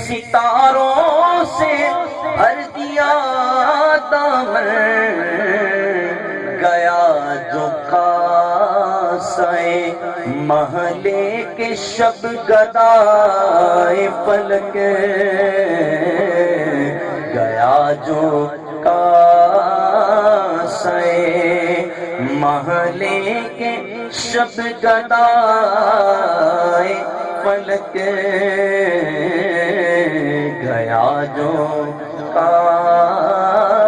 ستاروں سے بھر دیا دامن، گیا جو قاصے محلے کے شب گدائے فلک، گیا جو قاصے محلے کے شب گدائے فلک، گیا جو قاصے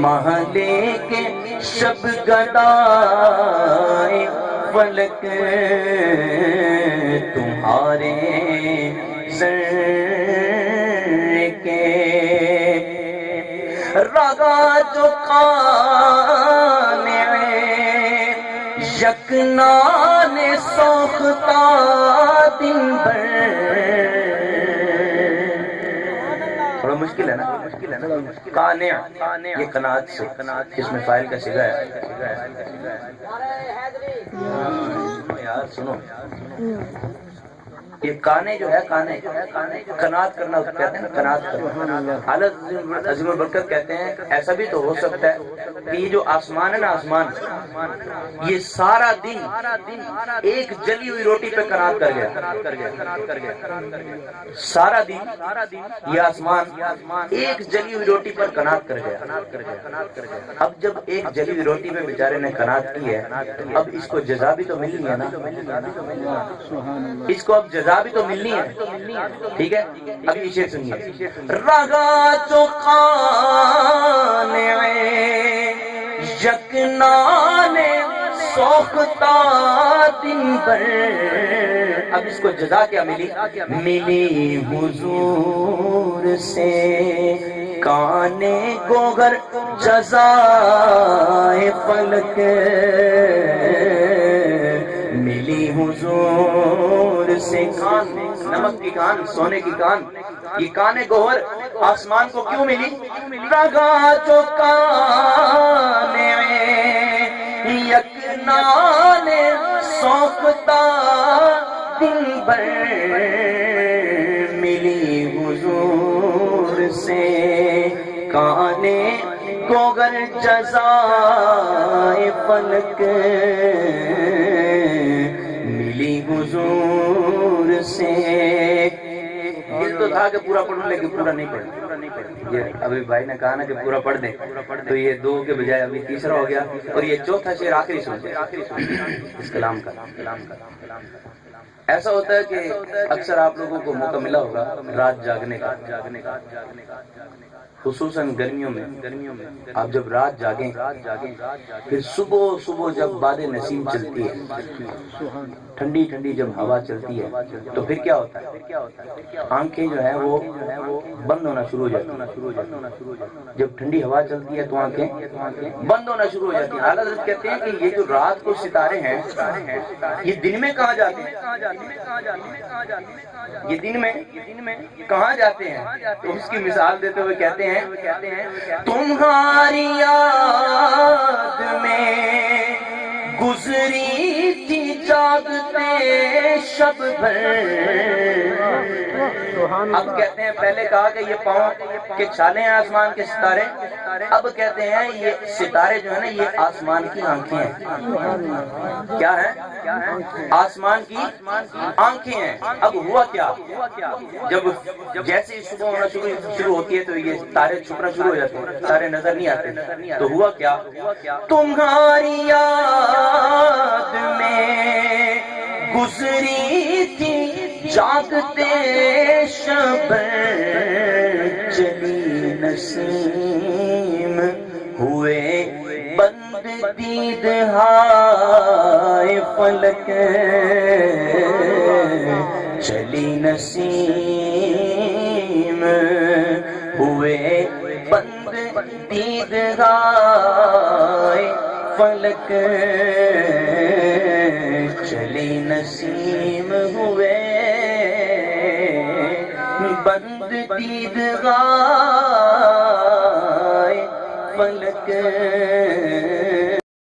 محلے کے شب گدائے فلک، تمہارے سر کے رگا جو قانع یکنان سوختہ دن بھر، تھوڑا مشکل ہے نا، قانع یہ قناعت سے، اس میں فاعل کا صیغہ ہے۔ یار سنو، یہ کانے جو ہے، کانے قناعت کرنا کہتے ہیں نا، قناعت کرنا۔ حضرت عظیم البرکت کہتے ہیں ایسا بھی تو ہو سکتا ہے کہ یہ جو آسمان ہے نا، آسمان یہ سارا دن ایک جلی ہوئی روٹی پہ قناعت کر گیا، سارا دن یہ آسمان ایک جلی ہوئی روٹی پر قناعت کر گیا۔ اب جب ایک جلی ہوئی روٹی پہ بیچارے نے قناعت کی ہے، اب اس کو جزا بھی تو ملنی ہے نا، اس کو اب جزا بھی تو ملنی ہے، ٹھیک ہے؟ اب یہ شعر سنیے، رگا جو قانع یکنان سوختہ دن بھر، اب اس کو جزا کیا ملی؟ ملی حضور سے کانے گوگر جزائے فلک، ملی حضور سے کان، نمک کی کان، سونے کی کان، یہ کان گوہر آسمان کو کیوں ملی؟ رگا جو قانع یکنان سوختہ دن بھر، ملی حضور سے کانے گوگر جزائے فلک، ملی حضور سے۔ دل تو تھا کہ پورا پڑھوں لیکن پورا نہیں پڑھا، یہ ابھی بھائی نے کہا نا کہ پورا پڑھ دیں، تو یہ دو کے بجائے ابھی تیسرا ہو گیا، اور یہ چوتھا شعر آخری سنتے اس کلام کا۔ ایسا ہوتا ہے کہ اکثر آپ لوگوں کو موقع ملا ہوگا رات جاگنے کا، خصوصاً گرمیوں میں آپ جب رات جاگیں، پھر صبح جب باد نسیم چلتی ہے، ٹھنڈی ٹھنڈی جب ہوا چلتی ہے، تو پھر کیا ہوتا ہے؟ آنکھیں جو ہیں وہ بند ہونا شروع ہو جاتی ہیں۔ جب ٹھنڈی ہوا چلتی ہے تو آنکھیں بند ہونا شروع ہو جاتی ہیں۔ اعلیٰ حضرت کہتے ہیں کہ یہ جو رات کو ستارے ہیں یہ دن میں کہاں جاتے ہیں؟ یہ دن میں کہاں جاتے ہیں؟ تو اس کی مثال دیتے ہوئے کہتے ہیں تمہاری یاد میں گزری تھی جاگتے شب بھر۔ اب کہتے ہیں پہلے کہا کہ یہ پاؤں کے چھالے ہیں آسمان کے ستارے، اب کہتے ہیں یہ ستارے جو ہے نا یہ آسمان کی آنکھیں ہیں۔ کیا ہے؟ آسمان کی آنکھیں ہیں۔ اب ہوا کیا؟ جب جیسے ہی صبح ہونا شروع ہوتی ہے تو یہ تارے چھپنا شروع ہو جاتے ہیں، تارے نظر نہیں آتے، تو ہوا کیا؟ تمہاری یاد میں گزری تھی جاگتے شب، چلی نسیم ہوئے بند دید ہائے فلک، چلی نسیم ہوئے بند دید ہائے فلک، چلی نسیم ہوئے بند دید ہائے فلک۔